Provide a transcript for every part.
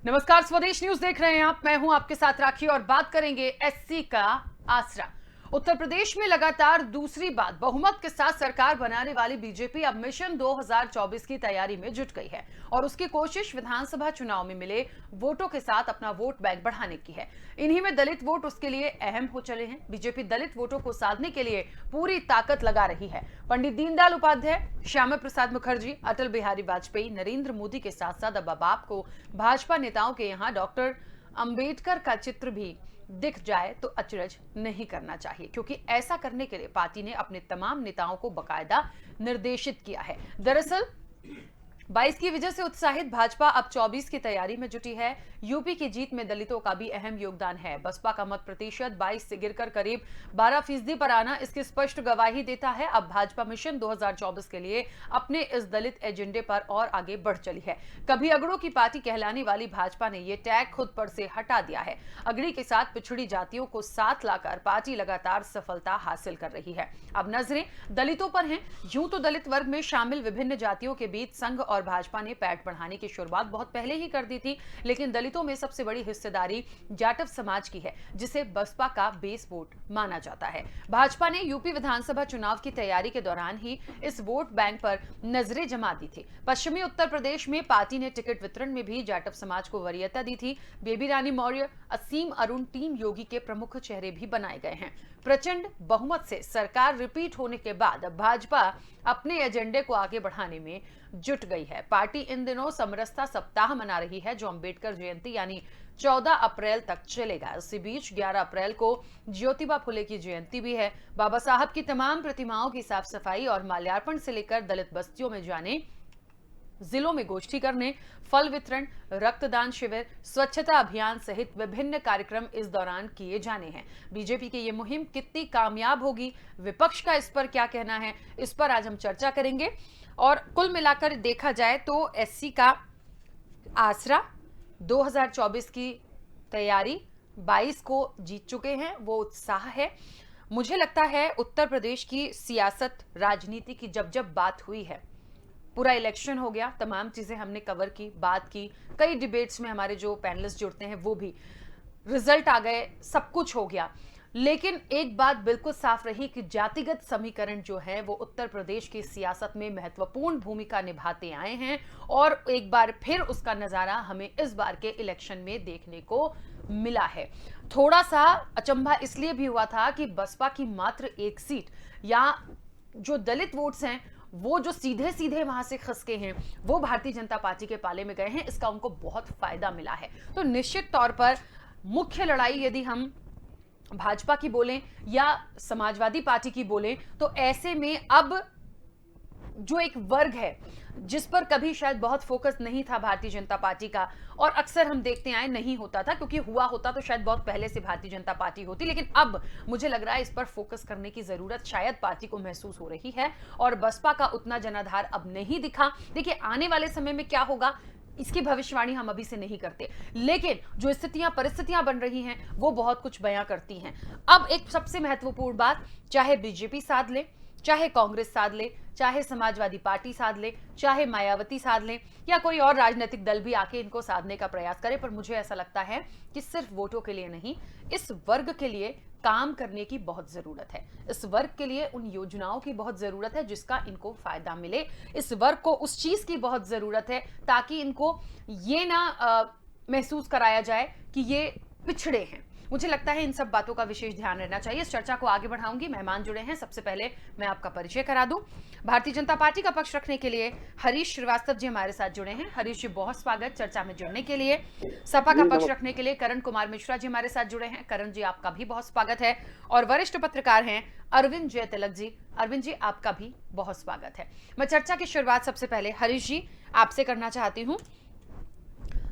नमस्कार, स्वदेश न्यूज देख रहे हैं आप। मैं हूं आपके साथ राखी और बात करेंगे एससी का आसरा। उत्तर प्रदेश में लगातार दूसरी बार बहुमत के साथ सरकार बनाने वाली बीजेपी अब मिशन 2024 की तैयारी में जुट गई है और उसकी कोशिश विधानसभा चुनाव में मिले वोटों के साथ अपना वोट बैंक बढ़ाने की है। इन्हीं में दलित वोट उसके लिए अहम हो चले हैं। बीजेपी दलित वोटों को साधने के लिए पूरी ताकत लगा रही है। पंडित दीनदयाल उपाध्याय, श्यामा प्रसाद मुखर्जी, अटल बिहारी वाजपेयी, नरेंद्र मोदी के साथ साथ अब आपको भाजपा नेताओं के यहाँ डॉक्टर अंबेडकर का चित्र भी दिख जाए तो अचरज नहीं करना चाहिए, क्योंकि ऐसा करने के लिए पार्टी ने अपने तमाम नेताओं को बकायदा निर्देशित किया है। दरअसल 22 की विजय से उत्साहित भाजपा अब 24 की तैयारी में जुटी है। यूपी की जीत में दलितों का भी अहम योगदान है। बसपा का मत प्रतिशत 22 से गिरकर करीब 12% पर आना इसकी स्पष्ट गवाही देता है। अब भाजपा मिशन 2024 के लिए अपने इस दलित एजेंडे पर और आगे बढ़ चली है। कभी अगड़ों की पार्टी कहलाने वाली भाजपा ने यह टैग खुद पर से हटा दिया है। अगड़ी के साथ पिछड़ी जातियों को साथ लाकर पार्टी लगातार सफलता हासिल कर रही है। अब नजरें दलितों पर हैं। यूं तो दलित वर्ग में शामिल विभिन्न जातियों के बीच संघ और भाजपा ने पैठ बढ़ाने की शुरुआत बहुत पहले ही कर दी थी, लेकिन दलितों में सबसे बड़ी हिस्सेदारी जाटव समाज की है, जिसे बसपा का बेस वोट माना जाता है। भाजपा ने यूपी विधानसभा चुनाव की तैयारी के दौरान ही इस वोट बैंक पर नजरें जमा दी थी। पश्चिमी उत्तर प्रदेश में पार्टी ने टिकट वितरण में भी जाटव समाज को वरीयता दी थी। बेबी रानी मौर्य, असीम अरुण टीम योगी के प्रमुख चेहरे भी बनाए गए हैं। प्रचंड बहुमत से सरकार रिपीट होने के बाद भाजपा अपने एजेंडे को आगे बढ़ाने में जुट गई है। पार्टी इन दिनों समरसता सप्ताह मना रही है, जो अंबेडकर जयंती यानी 14 अप्रैल तक चलेगा। इसी बीच 11 अप्रैल को ज्योतिबा फुले की जयंती भी है। बाबा साहब की तमाम प्रतिमाओं की साफ सफाई और माल्यार्पण से लेकर दलित बस्तियों में जाने, जिलों में गोष्ठी करने, फल वितरण, रक्तदान शिविर, स्वच्छता अभियान सहित विभिन्न कार्यक्रम इस दौरान किए जाने हैं। बीजेपी की ये मुहिम कितनी कामयाब होगी, विपक्ष का इस पर क्या कहना है, इस पर आज हम चर्चा करेंगे। और कुल मिलाकर देखा जाए तो एससी का आसरा 2024 की तैयारी 22 को जीत चुके हैं, वो उत्साह है। मुझे लगता है उत्तर प्रदेश की सियासत, राजनीति की जब जब बात हुई है, पूरा इलेक्शन हो गया, तमाम चीजें हमने कवर की, बात की, कई डिबेट्स में हमारे जो पैनलिस्ट जुड़ते हैं वो भी, रिजल्ट आ गए, सब कुछ हो गया। लेकिन एक बात बिल्कुल साफ रही कि जातिगत समीकरण जो है वो उत्तर प्रदेश की सियासत में महत्वपूर्ण भूमिका निभाते आए हैं और एक बार फिर उसका नजारा हमें इस बार के इलेक्शन में देखने को मिला है। थोड़ा सा अचंभा इसलिए भी हुआ था कि बसपा की मात्र एक सीट या जो दलित वोट्स हैं वो जो सीधे सीधे वहां से खसके हैं वो भारतीय जनता पार्टी के पाले में गए हैं, इसका उनको बहुत फायदा मिला है। तो निश्चित तौर पर मुख्य लड़ाई यदि हम भाजपा की बोलें या समाजवादी पार्टी की बोलें तो ऐसे में अब जो एक वर्ग है जिस पर कभी शायद बहुत फोकस नहीं था भारतीय जनता पार्टी का, और अक्सर हम देखते आए नहीं होता था, क्योंकि हुआ होता तो शायद बहुत पहले से भारतीय जनता पार्टी होती, लेकिन अब मुझे लग रहा है इस पर फोकस करने की जरूरत शायद पार्टी को महसूस हो रही है और बसपा का उतना जनाधार अब नहीं दिखा। देखिए आने वाले समय में क्या होगा इसकी भविष्यवाणी हम अभी से नहीं करते, लेकिन जो स्थितियां परिस्थितियां बन रही हैं वो बहुत कुछ बयां करती हैं। अब एक सबसे महत्वपूर्ण बात, चाहे बीजेपी साध ले, चाहे कांग्रेस साध ले, चाहे समाजवादी पार्टी साध ले, चाहे मायावती साध ले या कोई और राजनीतिक दल भी आके इनको साधने का प्रयास करे, पर मुझे ऐसा लगता है कि सिर्फ वोटों के लिए नहीं, इस वर्ग के लिए काम करने की बहुत जरूरत है। इस वर्ग के लिए उन योजनाओं की बहुत जरूरत है जिसका इनको फायदा मिले। इस वर्ग को उस चीज की बहुत जरूरत है ताकि इनको ये ना महसूस कराया जाए कि ये पिछड़े हैं। मुझे लगता है इन सब बातों का विशेष ध्यान रहना चाहिए। इस चर्चा को आगे बढ़ाऊंगी। मेहमान जुड़े हैं, सबसे पहले मैं आपका परिचय करा दूं। भारतीय जनता पार्टी का पक्ष रखने के लिए हरीश श्रीवास्तव जी हमारे साथ जुड़े हैं। हरीश जी बहुत स्वागत चर्चा में जुड़ने के लिए। सपा का पक्ष रखने के लिए करण कुमार मिश्रा जी हमारे साथ जुड़े हैं। करण जी आपका भी बहुत स्वागत है। और वरिष्ठ पत्रकार हैं अरविंद जयतिलक जी। अरविंद जी आपका भी बहुत स्वागत है। मैं चर्चा की शुरुआत सबसे पहले हरीश जी आपसे करना चाहती हूँ।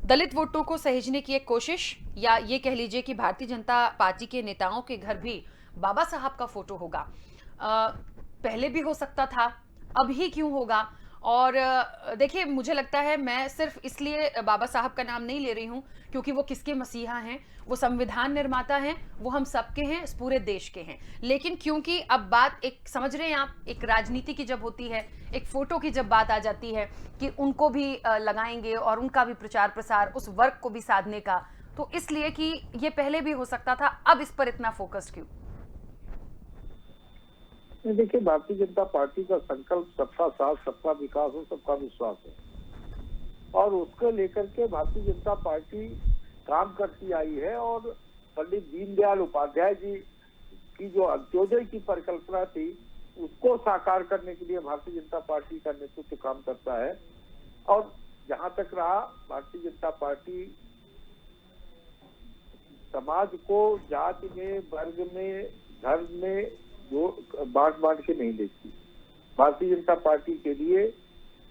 दलित वोटों को सहेजने की एक कोशिश, या ये कह लीजिए कि भारतीय जनता पार्टी के नेताओं के घर भी बाबा साहब का फोटो होगा, पहले भी हो सकता था, अभी क्यों होगा, और देखिए, मुझे लगता है मैं सिर्फ इसलिए बाबा साहब का नाम नहीं ले रही हूं क्योंकि वो किसके मसीहा हैं, वो संविधान निर्माता हैं, वो हम सबके हैं, इस पूरे देश के हैं। लेकिन क्योंकि अब बात एक, समझ रहे हैं आप, एक राजनीति की जब होती है, एक फोटो की जब बात आ जाती है कि उनको भी लगाएंगे और उनका भी प्रचार प्रसार, उस वर्ग को भी साधने का, तो इसलिए कि ये पहले भी हो सकता था, अब इस पर इतना फोकस क्यों? देखिए, भारतीय जनता पार्टी का संकल्प सबका साथ, सबका विकास और सबका विश्वास है, और उसको लेकर के भारतीय जनता पार्टी काम करती आई है। और पंडित दीनदयाल उपाध्याय जी की जो अंत्योदय की परिकल्पना थी, उसको साकार करने के लिए भारतीय जनता पार्टी का नेतृत्व काम करता है। और जहां तक रहा, भारतीय जनता पार्टी समाज को जाति में, वर्ग में, धर्म में जो बांट के नहीं देखती। भारतीय जनता पार्टी के लिए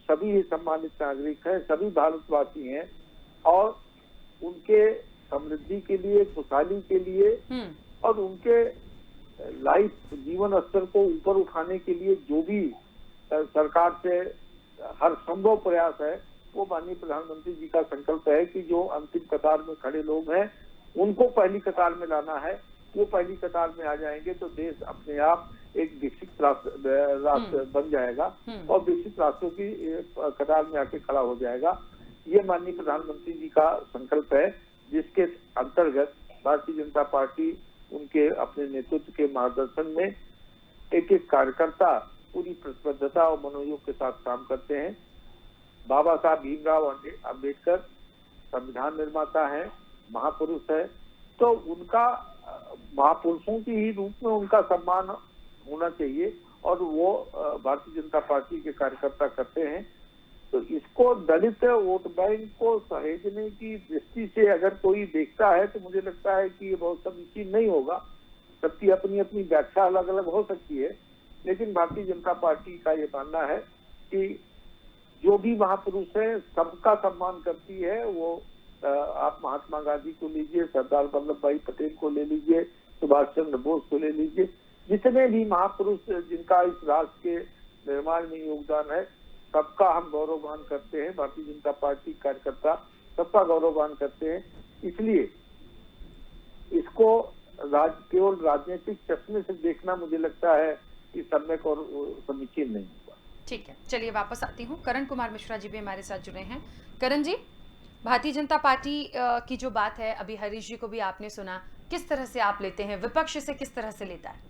सभी ही सम्मानित नागरिक हैं, सभी भारतवासी हैं, और उनके समृद्धि के लिए, खुशहाली के लिए और उनके लाइफ जीवन स्तर को ऊपर उठाने के लिए जो भी सरकार से हर संभव प्रयास है, वो माननीय प्रधानमंत्री जी का संकल्प है कि जो अंतिम कतार में खड़े लोग हैं उनको पहली कतार में लाना है। वो पहली कतार में आ जाएंगे तो देश अपने आप एक विकसित राष्ट्र बन जाएगा और विकसित राष्ट्रों की कतार में आके खड़ा हो जाएगा। ये माननीय प्रधानमंत्री जी का संकल्प है, जिसके अंतर्गत भारतीय जनता पार्टी उनके अपने नेतृत्व के मार्गदर्शन में एक एक कार्यकर्ता पूरी प्रतिबद्धता और मनोयोग के साथ काम करते हैं। बाबा साहब भीमराव अम्बेडकर संविधान निर्माता है, महापुरुष है, तो उनका महापुरुषों की ही रूप में उनका सम्मान होना चाहिए, और वो भारतीय जनता पार्टी के कार्यकर्ता करते हैं। तो इसको दलित वोट बैंक को सहेजने की दृष्टि से अगर कोई देखता है तो मुझे लगता है कि ये बहुत समीचीन नहीं होगा। सबकी अपनी अपनी व्याख्या अलग अलग हो सकती है, लेकिन भारतीय जनता पार्टी का ये मानना है कि जो भी महापुरुष है सबका सम्मान करती है। वो आप महात्मा गांधी को लीजिए, सरदार वल्लभ भाई पटेल को ले लीजिए, सुभाष चंद्र बोस को ले लीजिए, जितने भी महापुरुष जिनका इस राष्ट्र के निर्माण में योगदान है, सबका हम गौरवगान करते हैं। भारतीय जनता पार्टी कार्यकर्ता सबका गौरवगान करते हैं। इसलिए इसको केवल राजनीतिक चश्मे से देखना मुझे लगता है कि सम्यक और समीचीन नहीं होगा। ठीक है, चलिए वापस आती हूँ। करण कुमार मिश्रा जी भी हमारे साथ जुड़े हैं। करण जी, भारतीय जनता पार्टी की जो बात है, अभी हरीश जी को भी आपने सुना, किस तरह से आप लेते हैं, विपक्ष से किस तरह से लेता है?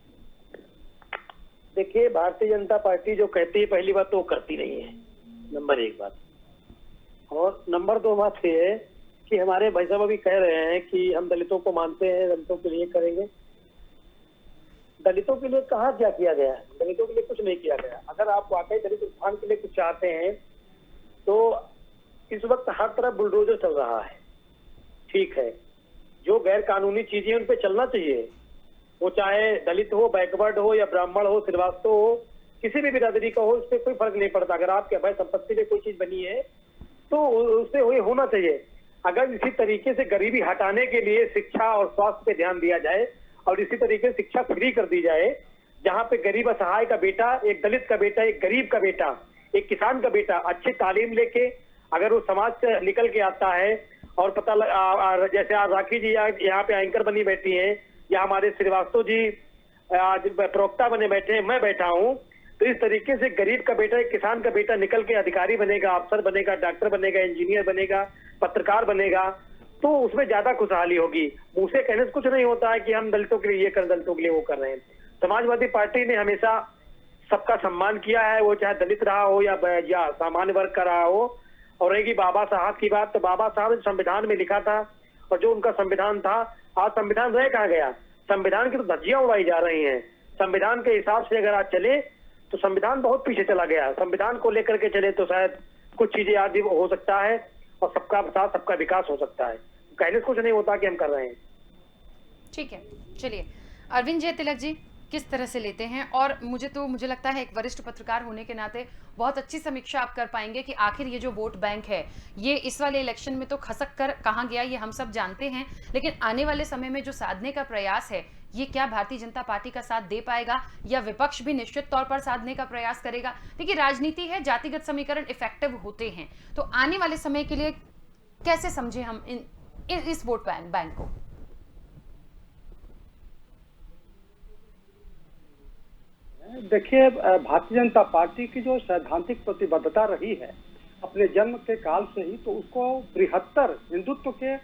देखिए, भारतीय जनता पार्टी जो कहती है, पहली बात तो वो करती नहीं है, नंबर एक बात। और नंबर दो बात ये है कि हमारे भाई साहब अभी कह रहे हैं कि हम दलितों को मानते हैं, दलितों के लिए करेंगे। दलितों के लिए कहाँ क्या किया गया है? दलितों के लिए कुछ नहीं किया गया। अगर आप वाकई दलित उत्थान के लिए कुछ चाहते हैं तो इस वक्त हर तरफ बुलडोजर चल रहा है। ठीक है, जो गैर कानूनी चीजें उन पे चलना चाहिए, वो चाहे दलित हो, बैकवर्ड हो, या ब्राह्मण हो, श्रीवास्तव हो, किसी भी बिरादरी का हो, उस पर कोई फर्क नहीं पड़ता। अगर आपके अभय संपत्ति में कोई चीज बनी है तो उससे वही होना चाहिए। अगर इसी तरीके से गरीबी हटाने के लिए शिक्षा और स्वास्थ्य पे ध्यान दिया जाए और इसी तरीके से शिक्षा फ्री कर दी जाए, जहाँ पे गरीब असहाय का बेटा, एक दलित का बेटा, एक गरीब का बेटा, एक किसान का बेटा अच्छी तालीम लेके अगर वो समाज से निकल के आता है और पता जैसे आज राखी जी यहाँ पे एंकर बनी बैठी हैं, या हमारे श्रीवास्तव जी आज प्रवक्ता बने बैठे हैं, मैं बैठा हूँ, तो इस तरीके से गरीब का बेटा, एक किसान का बेटा निकल के अधिकारी बनेगा, अफसर बनेगा, डॉक्टर बनेगा, इंजीनियर बनेगा, पत्रकार बनेगा, तो उसमें ज्यादा खुशहाली होगी। मुंह से कहने से कुछ नहीं होता है कि हम दलितों के लिए ये कर, दलितों के लिए वो कर रहे हैं। समाजवादी पार्टी ने हमेशा सबका सम्मान किया है, वो चाहे दलित रहा हो या सामान्य वर्ग का रहा हो। और रहेगी बाबा साहब की बात, तो बाबा साहब ने संविधान में लिखा था, और जो उनका संविधान था, आज संविधान रह कहाँ गया? संविधान की तो धज्जियां उड़ाई जा रही हैं। संविधान के हिसाब से अगर आज चले तो संविधान बहुत पीछे चला गया। संविधान को लेकर के चले तो शायद कुछ चीजें आदि हो सकता है और सबका साथ सबका विकास हो सकता है। कहने से कुछ नहीं होता कि हम कर रहे हैं। ठीक है, चलिए अरविंद जी तिलक जी, किस तरह से लेते हैं? और मुझे लगता है एक वरिष्ठ पत्रकार होने के नाते बहुत अच्छी समीक्षा आप कर पाएंगे कि आखिर ये जो वोट बैंक है, ये इस वाले इलेक्शन में तो खसक कर कहाँ गया, ये हम सब जानते हैं, लेकिन आने वाले समय में जो साधने का प्रयास है, ये क्या भारतीय जनता पार्टी का साथ दे पाएगा या विपक्ष भी निश्चित तौर पर साधने का प्रयास करेगा? देखिए, राजनीति है, जातिगत समीकरण इफेक्टिव होते हैं, तो आने वाले समय के लिए कैसे समझे हम इस वोट बैंक को? देखिए, भारतीय जनता पार्टी की जो सैद्धांतिक प्रतिबद्धता रही है अपने जन्म के काल से ही, तो उसको बृहत्तर हिंदुत्व के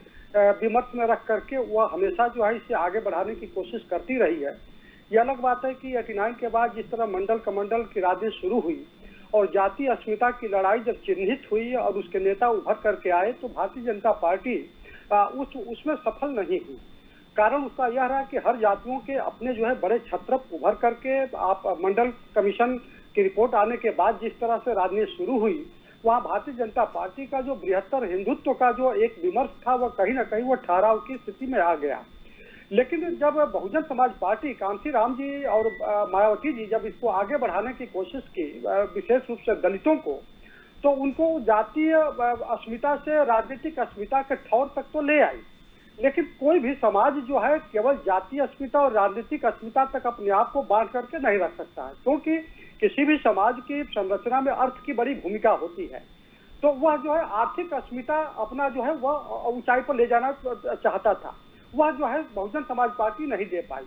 विमर्श में रख करके वह हमेशा जो है इसे आगे बढ़ाने की कोशिश करती रही है। ये अलग बात है कि 89 के बाद जिस तरह मंडल कमंडल की राजनीति शुरू हुई और जातीय अस्मिता की लड़ाई जब चिन्हित हुई और उसके नेता उभर करके आए, तो भारतीय जनता पार्टी उसमें सफल नहीं हुई। कारण उसका यह रहा कि हर जातियों के अपने जो है बड़े छत्रप उभर करके आप मंडल कमीशन की रिपोर्ट आने के बाद जिस तरह से राजनीति शुरू हुई, वहाँ भारतीय जनता पार्टी का जो बृहत्तर हिंदुत्व का जो एक विमर्श था, वह कहीं ना कहीं वो ठहराव की स्थिति में आ गया। लेकिन जब बहुजन समाज पार्टी कांसी राम जी और मायावती जी जब इसको आगे बढ़ाने की कोशिश की, विशेष रूप से दलितों को, तो उनको जातीय अस्मिता से राजनीतिक अस्मिता के ठौर तक तो ले आई, लेकिन कोई भी समाज जो है केवल जातीय अस्मिता और राजनीतिक अस्मिता तक अपने आप को बांट करके नहीं रख सकता है, क्योंकि किसी भी समाज की संरचना में अर्थ की बड़ी भूमिका होती है। तो वह जो है आर्थिक अस्मिता अपना जो है वह ऊंचाई पर ले जाना चाहता था, वह जो है बहुजन समाज पार्टी नहीं दे पाई।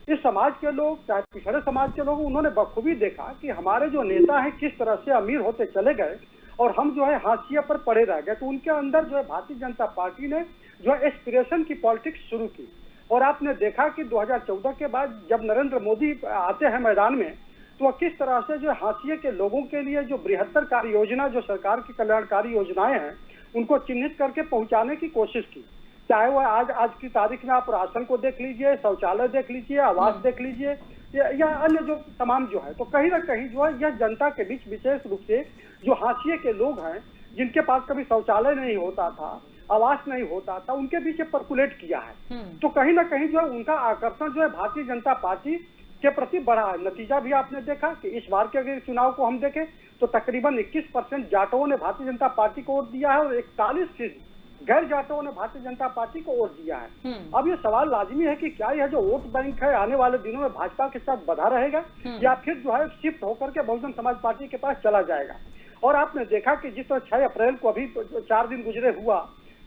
इस समाज के लोग, चाहे पिछड़े समाज के लोग, उन्होंने बखूबी देखा कि हमारे जो नेता हैं किस तरह से अमीर होते चले गए और हम जो है हाशिए पर पड़े रह गए। तो उनके अंदर जो है भारतीय जनता पार्टी ने जो है एस्पिरेशन की पॉलिटिक्स शुरू की। और आपने देखा कि 2014 के बाद जब नरेंद्र मोदी आते हैं मैदान में, तो किस तरह से जो हाशिए के लोगों के लिए जो बृहत्तर कार्य योजना, जो सरकार की कल्याणकारी योजनाएं हैं, उनको चिन्हित करके पहुंचाने की कोशिश की। चाहे वह आज की तारीख में आप राशन को देख लीजिए, शौचालय देख लीजिए, आवास देख लीजिए, या अन्य जो तमाम जो है, तो कहीं ना कहीं जो है यह जनता के बीच विशेष रूप से जो हाशिए के लोग हैं, जिनके पास कभी शौचालय नहीं होता था, आवास नहीं होता था, उनके बीच पर्कुलेट किया है। तो कहीं ना कहीं जो है उनका आकर्षण जो है भारतीय जनता पार्टी के प्रति बढ़ा है। नतीजा भी आपने देखा कि इस बार के अगर चुनाव को हम देखें तो तकरीबन 21% जाटों ने भारतीय जनता पार्टी को वोट दिया है और 41% गैर जाटों ने भारतीय जनता पार्टी को वोट दिया है। अब ये सवाल लाजमी है कि क्या यह जो वोट बैंक है आने वाले दिनों में भाजपा के साथ बढ़ा रहेगा या फिर जो है शिफ्ट होकर के बहुजन समाज पार्टी के पास चला जाएगा। और आपने देखा कि जिस तरह 6 अप्रैल को अभी 4 दिन गुजरे हुआ,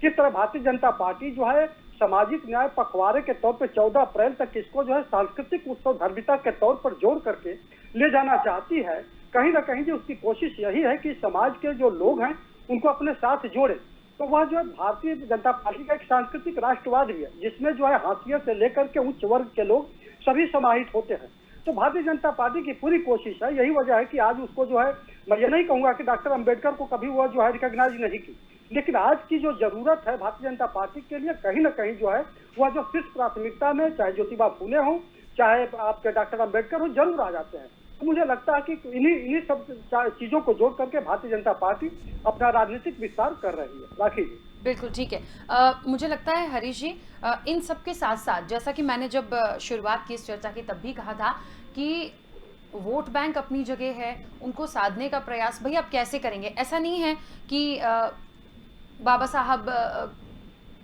किस तरह भारतीय जनता पार्टी जो है सामाजिक न्याय पखवाड़े के तौर पर 14 अप्रैल तक इसको जो है सांस्कृतिक उत्सव धार्मिकता के तौर पर जोड़ करके ले जाना चाहती है। कहीं ना कहीं जो उसकी कोशिश यही है कि समाज के जो लोग हैं उनको अपने साथ जोड़े। तो वह जो है भारतीय जनता पार्टी का एक सांस्कृतिक राष्ट्रवाद भी है, जिसमें जो है हाशिए से लेकर के उच्च वर्ग के लोग सभी समाहित होते हैं। तो भारतीय जनता पार्टी की पूरी कोशिश है, यही वजह है कि आज उसको जो है, मैं ये नहीं कहूंगा कि डॉक्टर अंबेडकर को कभी वह जो है रिकॉग्नाइज नहीं की, लेकिन आज की जो जरूरत है भारतीय जनता पार्टी के लिए, कहीं ना कहीं जो है वह जो शीर्ष प्राथमिकता में चाहे ज्योतिबा फूले हो, चाहे आपके डॉक्टर अंबेडकर हो, जरूर आ जाते हैं। तो मुझे लगता है कि इन्हीं सब चीजों को जोड़ करके भारतीय जनता पार्टी अपना राजनीतिक विस्तार कर रही है। राखी जी, बिल्कुल ठीक है। मुझे लगता है हरीश जी, इन सब के साथ साथ, जैसा कि मैंने जब शुरुआत की इस चर्चा की तब भी कहा था कि वोट बैंक अपनी जगह है, उनको साधने का प्रयास भाई आप कैसे करेंगे। ऐसा नहीं है कि बाबा साहब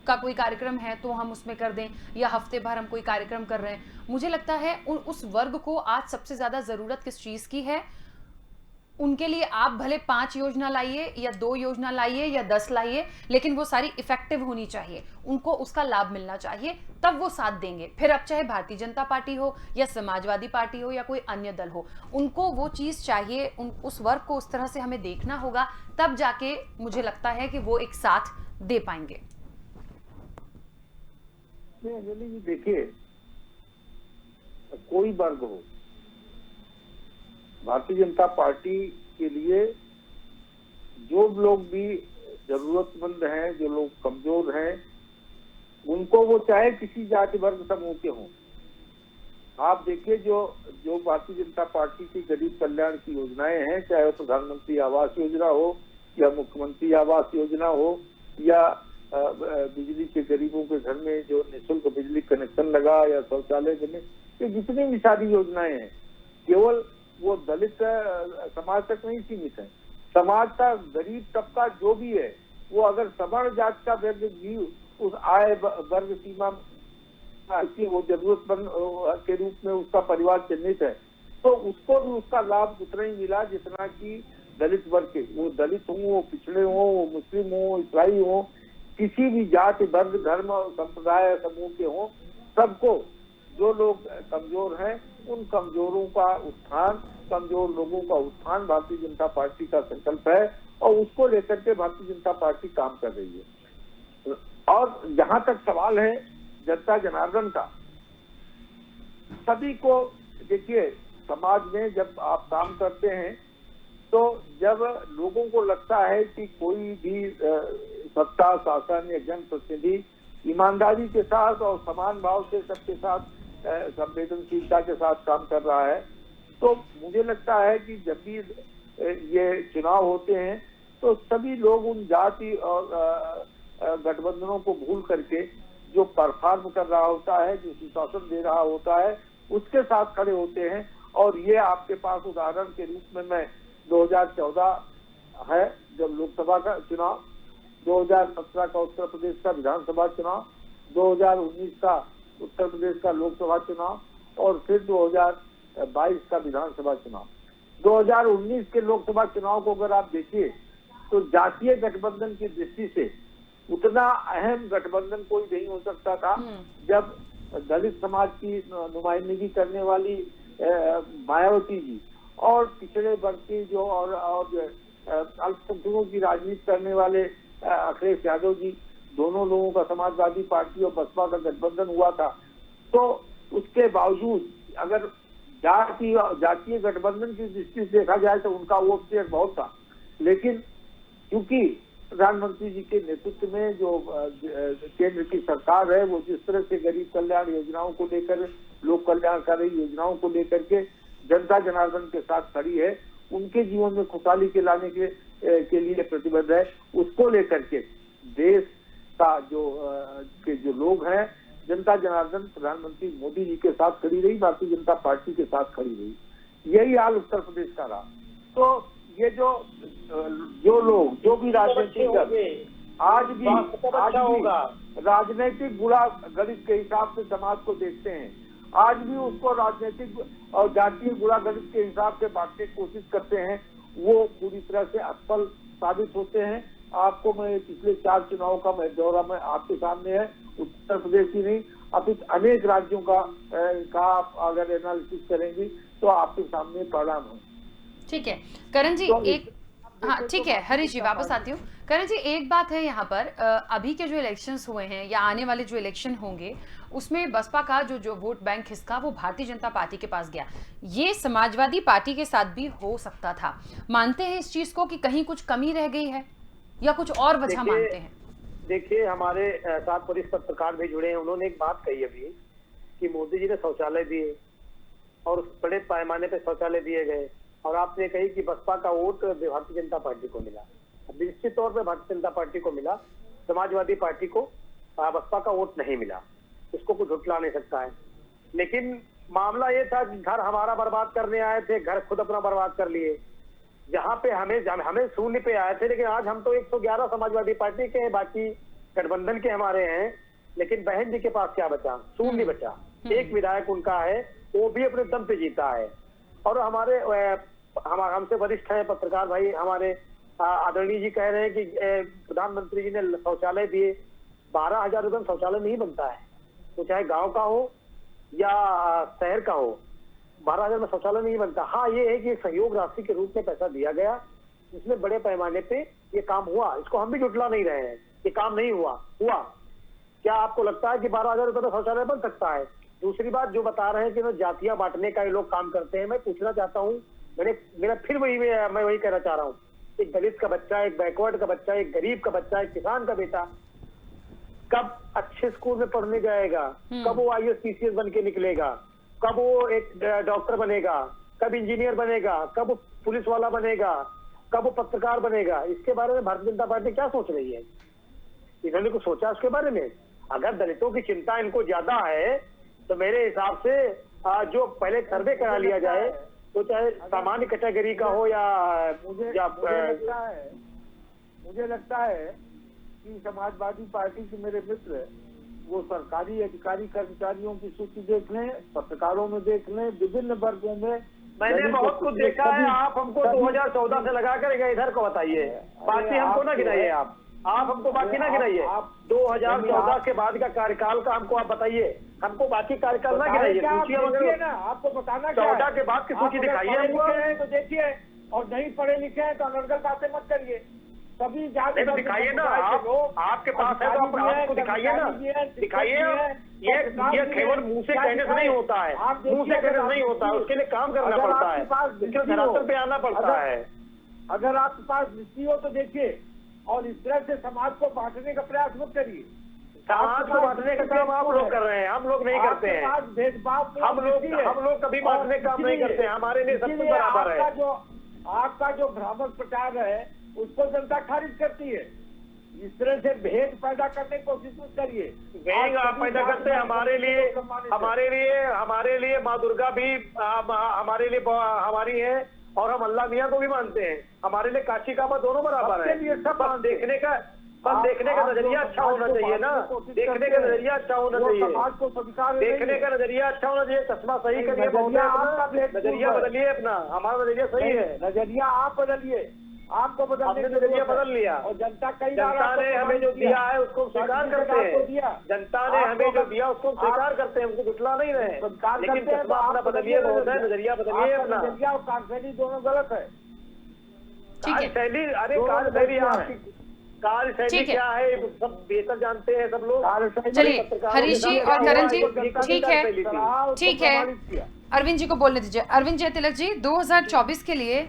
का कोई कार्यक्रम है तो हम उसमें कर दें, या हफ्ते भर हम कोई कार्यक्रम कर रहे हैं। मुझे लगता है उस वर्ग को आज सबसे ज्यादा जरूरत किस चीज की है, उनके लिए आप भले 5 योजना लाइए या 2 योजना लाइए या 10 लाइए, लेकिन वो सारी इफेक्टिव होनी चाहिए, उनको उसका लाभ मिलना चाहिए, तब वो साथ देंगे। फिर अब चाहे भारतीय जनता पार्टी हो या समाजवादी पार्टी हो या कोई अन्य दल हो, उनको वो चीज चाहिए, उस वर्ग को उस तरह से हमें देखना होगा, तब जाके मुझे लगता है कि वो एक साथ दे पाएंगे। देखिए, कोई वर्ग हो, भारतीय जनता पार्टी के लिए जो लोग भी जरूरतमंद हैं, जो लोग कमजोर हैं, उनको वो चाहे किसी जाति वर्ग समूह के हों। आप देखिए जो भारतीय जनता पार्टी की गरीब कल्याण की योजनाएं हैं, चाहे वो प्रधानमंत्री आवास योजना हो या मुख्यमंत्री आवास योजना हो या बिजली के गरीबों के घर में जो निःशुल्क बिजली कनेक्शन लगा या शौचालय बने, कि जितनी भी सारी योजनाएं हैं केवल वो दलित समाज तक नहीं सीमित है। समाज का गरीब तबका जो भी है वो अगर सवर्ण जात का वर्ग भी उस आय वर्ग सीमा की वो जरूरतमंद के रूप में उसका परिवार चिन्हित है तो उसको भी उसका लाभ उतना ही मिला जितना कि दलित वर्ग के, वो दलित हो, वो पिछड़े हो, वो मुस्लिम हो, ईसाई हो, किसी भी जाति वर्ग धर्म और संप्रदाय समूह के हो, सबको जो लोग कमजोर हैं उन कमजोरों का उत्थान, कमजोर लोगों का उत्थान भारतीय जनता पार्टी का संकल्प है और उसको लेकर के भारतीय जनता पार्टी काम कर रही है। और जहां तक सवाल है जनता जनार्दन का, सभी को देखिए समाज में जब आप काम करते हैं तो जब लोगों को लगता है कि कोई भी सत्ता शासन या जनप्रतिनिधि ईमानदारी के साथ और समान भाव से सबके साथ संवेदनशीलता के साथ काम कर रहा है तो मुझे लगता है कि जब भी ये चुनाव होते हैं तो सभी लोग उन जाति और गठबंधनों को भूल करके जो परफॉर्म कर रहा होता है, जो सुशासन दे रहा होता है, उसके साथ खड़े होते हैं। और ये आपके पास उदाहरण के रूप में मैं 2014 है जब लोकसभा का चुनाव, 2017 का उत्तर प्रदेश का विधानसभा चुनाव, 2019 का उत्तर प्रदेश का लोकसभा चुनाव और फिर 2022 का विधानसभा चुनाव। 2019 के लोकसभा चुनाव को अगर आप देखिए तो जातीय गठबंधन की दृष्टि से उतना अहम गठबंधन कोई नहीं हो सकता था जब दलित समाज की नुमाइंदगी करने वाली मायावती जी और पिछड़े वर्ग की जो और अल्पसंख्यकों की राजनीति करने वाले अखिलेश यादव जी, दोनों लोगों का समाजवादी पार्टी और बसपा का गठबंधन हुआ था। तो उसके बावजूद अगर जातीय गठबंधन की दृष्टि से देखा जाए तो उनका वोट शेयर बहुत था, लेकिन क्योंकि प्रधानमंत्री जी के नेतृत्व में जो केंद्र की सरकार है वो जिस तरह से गरीब कल्याण योजनाओं को लेकर, लोक कल्याणकारी योजनाओं को लेकर के जनता जनार्दन के साथ खड़ी है, उनके जीवन में खुशहाली के लाने के लिए प्रतिबद्ध है, उसको लेकर के देश का जो लोग हैं जनता जनार्दन प्रधानमंत्री मोदी जी के साथ खड़ी रही, भारतीय जनता पार्टी के साथ खड़ी रही। यही हाल उत्तर प्रदेश का रहा। तो ये जो लोग जो भी राजनीतिक आज भी राजनीतिक बुरा गणित के हिसाब से समाज को देखते हैं, आज भी उसको राजनीतिक और जातीय बुरा गणित के हिसाब से बांटने की कोशिश करते हैं, वो पूरी तरह से असफल साबित होते हैं। आपको मैं पिछले 4 चुनाव का मैं दौरा में आपके सामने है, उत्तर प्रदेश ही नहीं अपितु अनेक राज्यों का आप अगर एनालिसिस करेंगी तो आपके सामने परिणाम है। ठीक है करण जी, तो एक हाँ ठीक है हरीश जी वापस आती हूँ। करण जी एक बात है यहाँ पर, अभी के जो इलेक्शंस हुए हैं या आने वाले जो इलेक्शन होंगे उसमें बसपा का जो वोट बैंक हिस्सा वो भारतीय जनता पार्टी के पास गया, ये समाजवादी पार्टी के साथ भी हो सकता था। मानते हैं इस चीज को कि कहीं कुछ कमी रह गई है या कुछ और वजह मानते हैं? देखिए हमारे साथ वरिष्ठ पत्रकार भी जुड़े हैं, उन्होंने एक बात कही अभी कि मोदी जी ने शौचालय दिए और बड़े पैमाने पे शौचालय दिए गए, और आपने कही कि बसपा का वोट भारतीय जनता पार्टी को मिला। निश्चित तौर पे भारतीय जनता पार्टी को मिला, समाजवादी पार्टी को बसपा का वोट नहीं मिला, इसको कुछ झुटला नहीं सकता है। लेकिन मामला ये था कि घर हमारा बर्बाद करने आए थे, घर खुद अपना बर्बाद कर लिए। जहाँ पे हमें शून्य पे आए थे, लेकिन आज हम तो 111 समाजवादी पार्टी के हैं, बाकी गठबंधन के हमारे हैं, लेकिन बहन जी के पास क्या बचा? शून्य बचा। एक विधायक उनका है, वो भी अपने दम पे जीता है। और हमारे हमसे वरिष्ठ है पत्रकार भाई हमारे आदरणीय जी कह रहे हैं कि प्रधानमंत्री जी ने शौचालय दिए। 12,000 रुपये में शौचालय नहीं बनता है, तो चाहे गांव का हो या शहर का हो, 12,000 में शौचालय नहीं बनता। हाँ ये है कि एक सहयोग राशि के रूप में पैसा दिया गया, जिसमें बड़े पैमाने पे ये काम हुआ, इसको हम भी जुटला नहीं रहे हैं, ये काम नहीं हुआ। क्या आपको लगता है कि 12,000 रुपये में शौचालय बन सकता है? दूसरी बात जो बता रहे हैं कि जातियां बांटने का ये लोग काम करते हैं, मैं पूछना चाहता हूँ, मैं वही कहना चाह रहा हूँ, एक दलित का बच्चा, एक बैकवर्ड का बच्चा, एक गरीब का बच्चा, एक किसान का बेटा कब अच्छे स्कूल में पढ़ने जाएगा? कब वो IAS PCS बन के निकलेगा? कब वो एक डॉक्टर बनेगा? कब इंजीनियर बनेगा? कब वो पुलिस वाला बनेगा? कब वो पत्रकार बनेगा? इसके बारे में भारतीय जनता पार्टी क्या सोच रही है? इन्होंने कुछ सोचा उसके बारे में? अगर दलितों की चिंता इनको ज्यादा है तो मेरे हिसाब से जो पहले सर्वे करा लिया जाए, तो चाहे सामान्य कैटेगरी का हो या मुझे लगता है कि समाजवादी पार्टी के मेरे मित्र वो सरकारी अधिकारी कर्मचारियों की सूची देख लें, पत्रकारों में देख लें, विभिन्न वर्गों में। मैंने बहुत कुछ देखा है। आप हमको 2014 से लगा कर इधर को बताइए, बाकी हमको ना गिनाइए। आप हमको बाकी ना गिनाइए। 2014 के बाद का कार्यकाल का हमको आप बताइए, हमको बाकी कार्यकाल ना गिनाइए। आपको बताना 14 के बाद की सूची दिखाइए हमको। तो देखिए, और नहीं पढ़े लिखे हैं तो अनर्गल बातें मत करिए। सभी जाति दिखाइए ना, आपके पास है तो आपको दिखाइए ना, दिखाइए। ये केवल मुंह से कहने से नहीं होता है, मुंह से कहने से नहीं होता है, उसके लिए काम करना पड़ता है, उसके धरातल पे आना पड़ता है। अगर आपके पास दृष्टि हो तो देखिए, और इस तरह से समाज को बांटने का प्रयास मत करिए। समाज को बांटने का काम आप लोग कर रहे हैं, हम लोग नहीं करते हैं। भेदभाव हम लोग कभी बांटने का काम नहीं करते हैं। हमारे लिए सब कुछ बराबर है। आपका जो भ्रामक प्रचार है उसको जनता खारिज करती है। इस तरह से भेद पैदा करने की कोशिश मत करिए। भेद आप पैदा करते हैं हमारे लिए माँ दुर्गा भी हमारे लिए हमारी है, और हम अल्लाह मियाँ को भी मानते हैं। हमारे लिए काशी काबा दोनों बराबर है। बस देखने का नजरिया अच्छा होना चाहिए ना, देखने का नजरिया अच्छा होना चाहिए, देखने का नजरिया अच्छा होना चाहिए। चश्मा सही करिए, नजरिया बदलिए अपना। हमारा नजरिया सही है, नजरिया आप बदलिए। आपको हमने नजरिया बदल लिया। और जनता ने हमें जो दिया है उसको स्वीकार करते हैं। जनता ने हमें जो दिया उसको स्वीकार करते हैं, उनको झुठला नहीं रहे। लेकिन चश्मा अपना बदलिए महोदय, नजरिया बदलिए अपना। नजरिया और कार्यशैली दोनों गलत है। कार्यशैली, अरे कार्यशैली आपकी कार्यशैली क्या है सब बेहतर जानते हैं सब लोग। चलिए हरीश जी और करण जी, ठीक है अरविंद जी को बोलने दीजिए। अरविंद जय तिलक जी, 2024 के लिए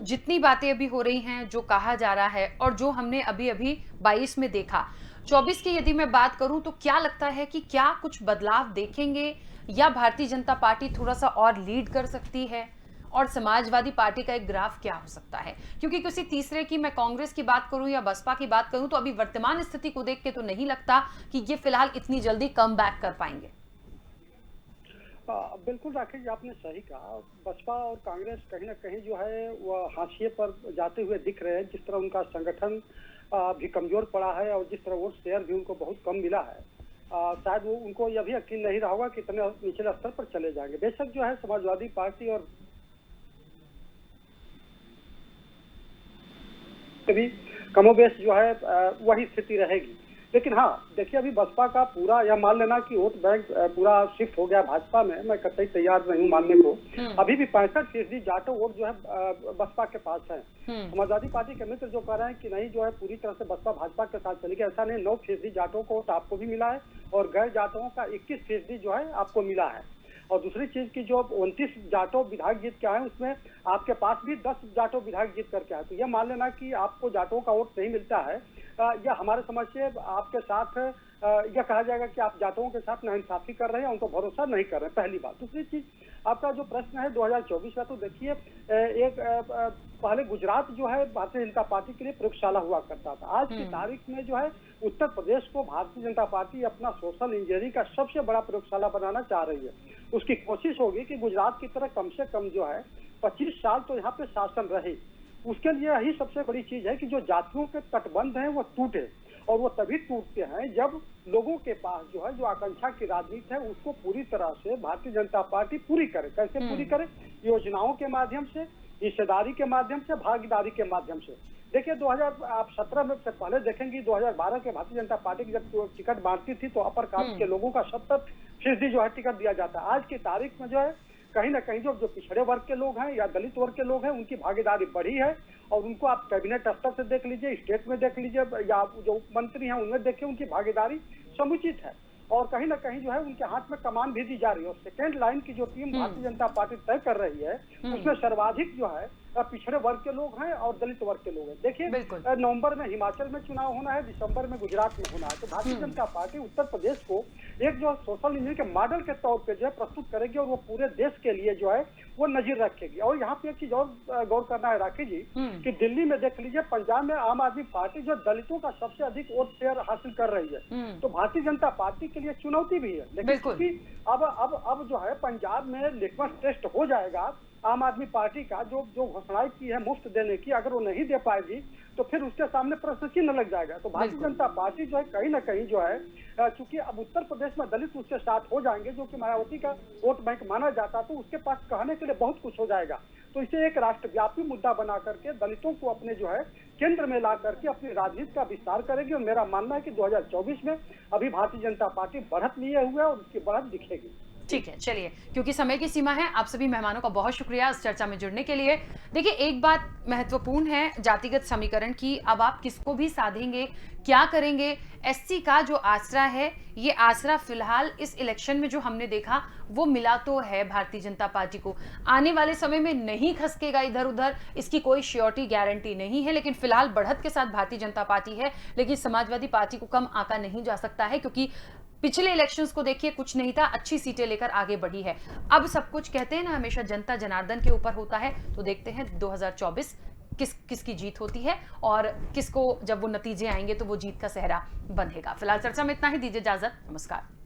जितनी बातें अभी हो रही हैं, जो कहा जा रहा है और जो हमने अभी 22 में देखा, 24 की यदि मैं बात करूं तो क्या लगता है कि क्या कुछ बदलाव देखेंगे, या भारतीय जनता पार्टी थोड़ा सा और लीड कर सकती है, और समाजवादी पार्टी का एक ग्राफ क्या हो सकता है? क्योंकि किसी तीसरे की, मैं कांग्रेस की बात करूं या बसपा की बात करूं, तो अभी वर्तमान स्थिति को देख के तो नहीं लगता कि ये फिलहाल इतनी जल्दी कम बैक कर पाएंगे। बिल्कुल राकेश जी, आपने सही कहा। बसपा और कांग्रेस कहीं ना कहीं जो है वह हाशिए पर जाते हुए दिख रहे हैं। जिस तरह उनका संगठन भी कमजोर पड़ा है और जिस तरह वोट शेयर भी उनको बहुत कम मिला है, शायद वो उनको यह भी यकीन नहीं रहा होगा कि इतने निचले स्तर पर चले जाएंगे। बेशक जो है समाजवादी पार्टी और कभी कमोबेश जो है वही स्थिति रहेगी। लेकिन हाँ देखिए, अभी बसपा का पूरा या मान लेना कि वोट बैंक पूरा शिफ्ट हो गया भाजपा में, मैं कतई तैयार नहीं हूँ मानने को। अभी भी 65% जाटो वोट जो है बसपा के पास है। समाजवादी पार्टी के मित्र जो कह रहे हैं कि नहीं जो है पूरी तरह से बसपा भाजपा के साथ चलेगी, ऐसा नहीं। 9% जाटों को वोट आपको भी मिला है और गैर जाटों का 21% जो है आपको मिला है। और दूसरी चीज की जो 29 जाटो विधायक जीत के आए उसमें आपके पास भी 10 जाटो विधायक जीत करके आए। तो यह मान लेना कि आपको जाटों का वोट नहीं मिलता है, या हमारे समझ से आपके साथ यह कहा जाएगा कि आप जाटों के साथ नाइंसाफी कर रहे हैं, उनको भरोसा नहीं कर रहे हैं, पहली बात। दूसरी चीज, आपका जो प्रश्न है 2024 का, तो देखिए एक पहले गुजरात जो है भारतीय जनता पार्टी के लिए प्रयोगशाला हुआ करता था। आज की तारीख में जो है उत्तर प्रदेश को भारतीय जनता पार्टी अपना सोशल इंजीनियरिंग का सबसे बड़ा प्रयोगशाला बनाना चाह रही है। उसकी कोशिश होगी कि गुजरात की तरह कम से कम जो है 25 साल तो यहाँ पे शासन रहे। उसके लिए यही सबसे बड़ी चीज है कि जो जातियों के तटबंध हैं वो टूटे, और वो तभी टूटते हैं जब लोगों के पास जो है जो आकांक्षा की राजनीति है उसको पूरी तरह से भारतीय जनता पार्टी पूरी करे। कैसे पूरी करे? योजनाओं के माध्यम से, हिस्सेदारी के माध्यम से, भागीदारी के माध्यम से। देखिए 2017 में से पहले देखेंगे 2012 के भारतीय जनता पार्टी की जब टिकट बांटती थी तो अपर कास्ट के लोगों का 70% जो है टिकट दिया जाता है। आज की तारीख में जो है कहीं ना कहीं जो पिछड़े वर्ग के लोग हैं या दलित वर्ग के लोग हैं उनकी भागीदारी बढ़ी है, और उनको आप कैबिनेट स्तर से देख लीजिए, स्टेट में देख लीजिए, या जो मंत्री हैं उनमें देखिए, उनकी भागीदारी समुचित है। और कहीं ना कहीं जो है उनके हाथ में कमान भी दी जा रही है। और सेकेंड लाइन की जो टीम भारतीय जनता पार्टी तय कर रही है उसमें सर्वाधिक जो है पिछड़े वर्ग के लोग हैं और दलित वर्ग के लोग हैं। देखिए बिल्कुल। नवंबर में हिमाचल में चुनाव होना है, दिसंबर में गुजरात में होना है, तो भारतीय जनता पार्टी उत्तर प्रदेश को एक जो सोशल इंजीनियर के मॉडल के तौर पे जो है प्रस्तुत करेगी और वो पूरे देश के लिए जो है वो नजर रखेगी। और यहाँ पे एक चीज और गौर करना है राखी जी कि दिल्ली में देख लीजिए, पंजाब में आम आदमी पार्टी जो दलितों का सबसे अधिक वोट शेयर हासिल कर रही है, तो भारतीय जनता पार्टी के लिए चुनौती भी है। लेकिन क्योंकि अब जो है पंजाब में लिटमस टेस्ट हो जाएगा आम आदमी पार्टी का, जो घोषणाएं की है मुफ्त देने की, अगर वो नहीं दे पाएगी तो फिर उसके सामने प्रश्न चिन्ह लग जाएगा। तो भारतीय जनता पार्टी जो है कहीं ना कहीं जो है, चूंकि अब उत्तर प्रदेश में दलित उसके साथ हो जाएंगे जो कि मायावती का वोट बैंक माना जाता, तो उसके पास कहने के लिए बहुत कुछ हो जाएगा। तो इसे एक राष्ट्रव्यापी मुद्दा बना करके दलितों को अपने जो है केंद्र में ला करके अपनी राजनीति का विस्तार करेगी। और मेरा मानना है कि 2024 में अभी भारतीय जनता पार्टी बढ़त लिए हुए है और उसकी बढ़त दिखेगी। ठीक है, चलिए, क्योंकि समय की सीमा है, आप सभी मेहमानों का बहुत शुक्रिया इस चर्चा में जुड़ने के लिए। देखिए, एक बात महत्वपूर्ण है जातिगत समीकरण की, अब आप किसको भी साधेंगे, क्या करेंगे। एससी का जो आसरा है, ये आसरा फिलहाल इस इलेक्शन में जो हमने देखा वो मिला तो है भारतीय जनता पार्टी को, आने वाले समय में नहीं खसकेगा इधर उधर, इसकी कोई श्योरिटी गारंटी नहीं है। लेकिन फिलहाल बढ़त के साथ भारतीय जनता पार्टी है, लेकिन समाजवादी पार्टी को कम आंका नहीं जा सकता है, क्योंकि पिछले इलेक्शंस को देखिए कुछ नहीं था, अच्छी सीटें लेकर आगे बढ़ी है। अब सब कुछ कहते हैं ना हमेशा जनता जनार्दन के ऊपर होता है, तो देखते हैं 2024 किसकी जीत होती है और किसको जब वो नतीजे आएंगे तो वो जीत का सेहरा बंधेगा। फिलहाल चर्चा में इतना ही, दीजिए इजाजत, नमस्कार।